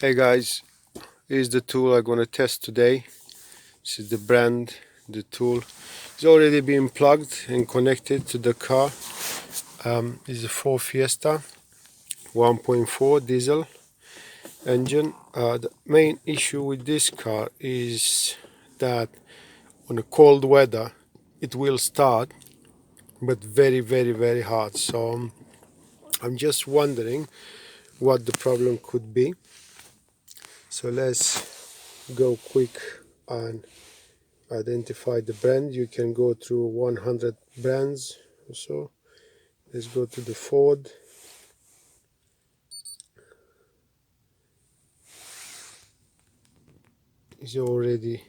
Hey guys, here's the tool I'm gonna test today. This is the brand, the tool. It's already been plugged and connected to the car. It's a Ford Fiesta 1.4 diesel engine. The main issue with this car is that on a cold weather it will start, but very hard. So I'm just wondering what the problem could be. So let's go quick and identify the brand. You can go through 100 brands or so. Let's go to the Ford. He's already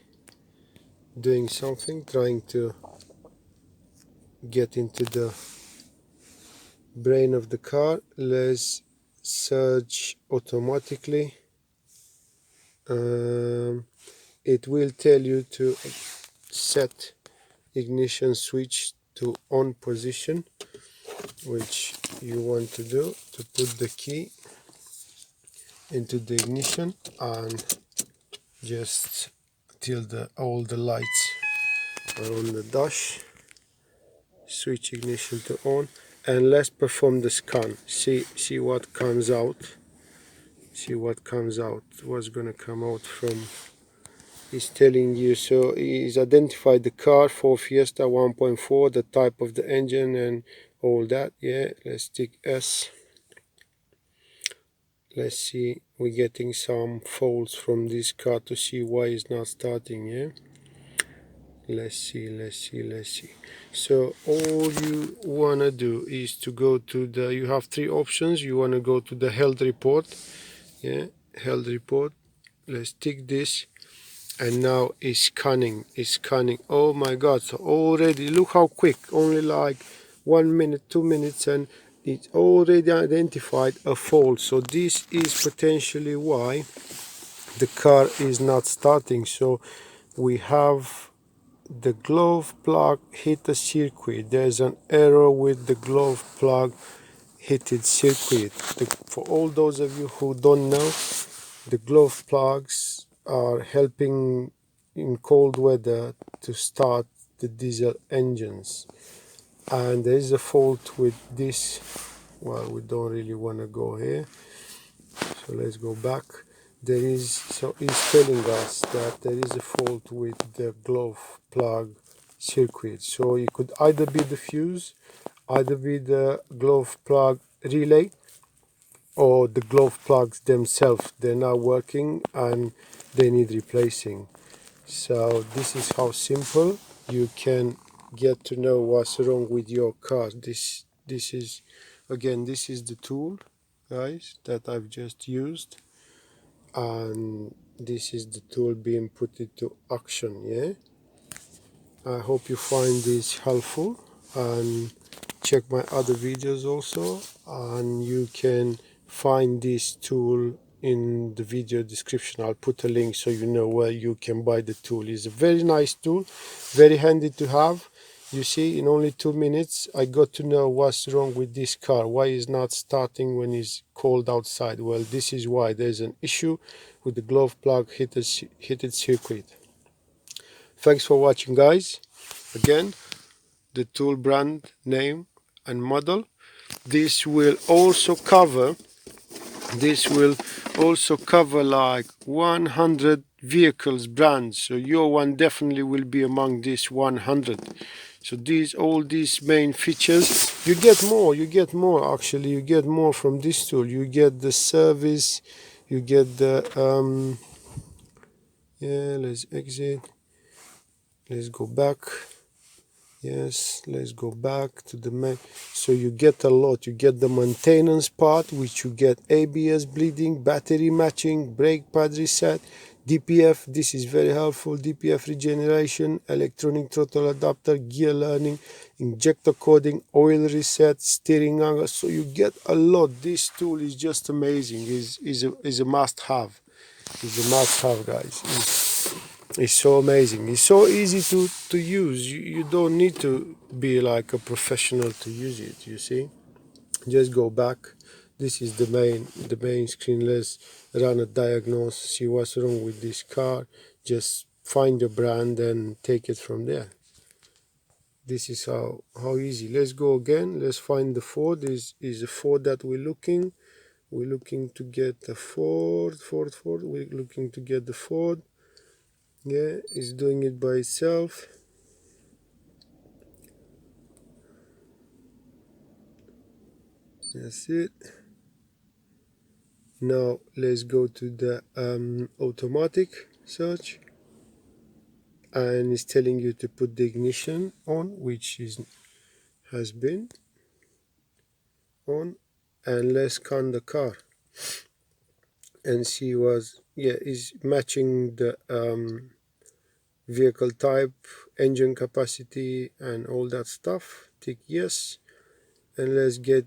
doing something, trying to get into the brain of the car. Let's search automatically. It will tell you to set ignition switch to on position, which you want to do, to put the key into the ignition and just till all the lights are on the dash. Switch ignition to on, and let's perform the scan. See what comes out. See what comes out. What's gonna come out from? He's telling you. So he's identified the car, Ford Fiesta 1.4, the type of the engine and all that. Yeah, let's tick S. Let's see. We're getting some faults from this car to see why it's not starting. Yeah. Let's see. So all you wanna do is to go to the, you have three options. You wanna go to the health report. Yeah, health report. Let's tick this, and now it's scanning. Oh my god, so already look how quick, only like 1 minute, 2 minutes, and it's already identified a fault. So this is potentially why the car is not starting. So we have the glove plug heater circuit. There's an error with the glove plug heated circuit. For all those of you who don't know, the glove plugs are helping in cold weather to start the diesel engines, and there is a fault with this. Well, we don't really want to go here, so let's go back. There is, so it's telling us that there is a fault with the glove plug circuit. So it could either be the fuse, either be the glove plug relay, or the glove plugs themselves. They're not working and they need replacing. So this is how simple you can get to know what's wrong with your car. This is, again, this is the tool, guys, that I've just used, and this is the tool being put into action. Yeah, I hope you find this helpful, and check my other videos also, and you can find this tool in the video description. I'll put a link so you know where you can buy the tool. It's a very nice tool, very handy to have. You see, in only 2 minutes I got to know what's wrong with this car, why it's not starting when it's cold outside. Well, this is why. There's an issue with the glove plug heated circuit. Thanks for watching, guys. Again, the tool brand name and model. This will also cover like 100 vehicles brands, so your one definitely will be among this 100. So all these main features, you get more actually. You get more from this tool. You get the service, you get the yeah, let's exit, let's go back. Yes, let's go back to the main. So you get a lot. You get the maintenance part, which you get ABS bleeding, battery matching, brake pad reset, DPF. This is very helpful. DPF regeneration, electronic throttle adapter, gear learning, injector coding, oil reset, steering angle. So you get a lot. This tool is just amazing. Is a must-have. Is a must-have, guys. It's so amazing. It's so easy to use. You don't need to be like a professional to use it, you see. Just go back This is the main screen. Let's run a diagnosis, see what's wrong with this car. Just find the brand and take it from there. This is how easy. Let's go again. Let's find the Ford. This is a Ford that we're looking. We're looking to get a Ford. We're looking to get the Ford. Yeah, it's doing it by itself. That's it. Now let's go to the automatic search, and it's telling you to put the ignition on, which has been on. And let's scan the car and see is matching the vehicle type, engine capacity, and all that stuff. Tick yes, and let's get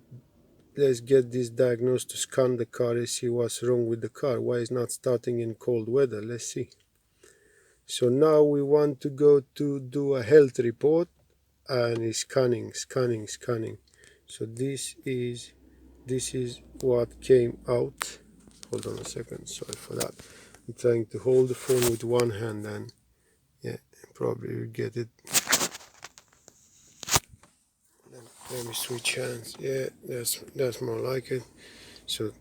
this diagnosed to scan the car and see what's wrong with the car. Why it's not starting in cold weather? Let's see. So now we want to go to do a health report, and it's scanning. So this is what came out. Hold on a second, sorry for that. I'm trying to hold the phone with one hand, and yeah, probably will get it. Let me switch hands. Yeah, that's more like it. So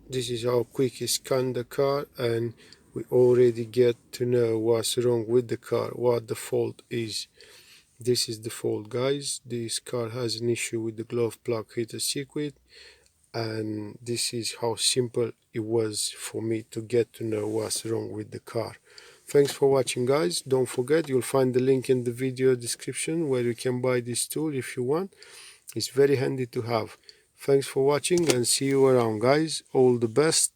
this is how quick it scanned the car, and we already get to know what's wrong with the car, what the fault is. This is the fault, guys. This car has an issue with the glove plug heater circuit, and this is how simple it was for me to get to know what's wrong with the car. Thanks for watching, guys. Don't forget, you'll find the link in the video description where you can buy this tool if you want. It's very handy to have. Thanks for watching, and see you around, guys. All the best.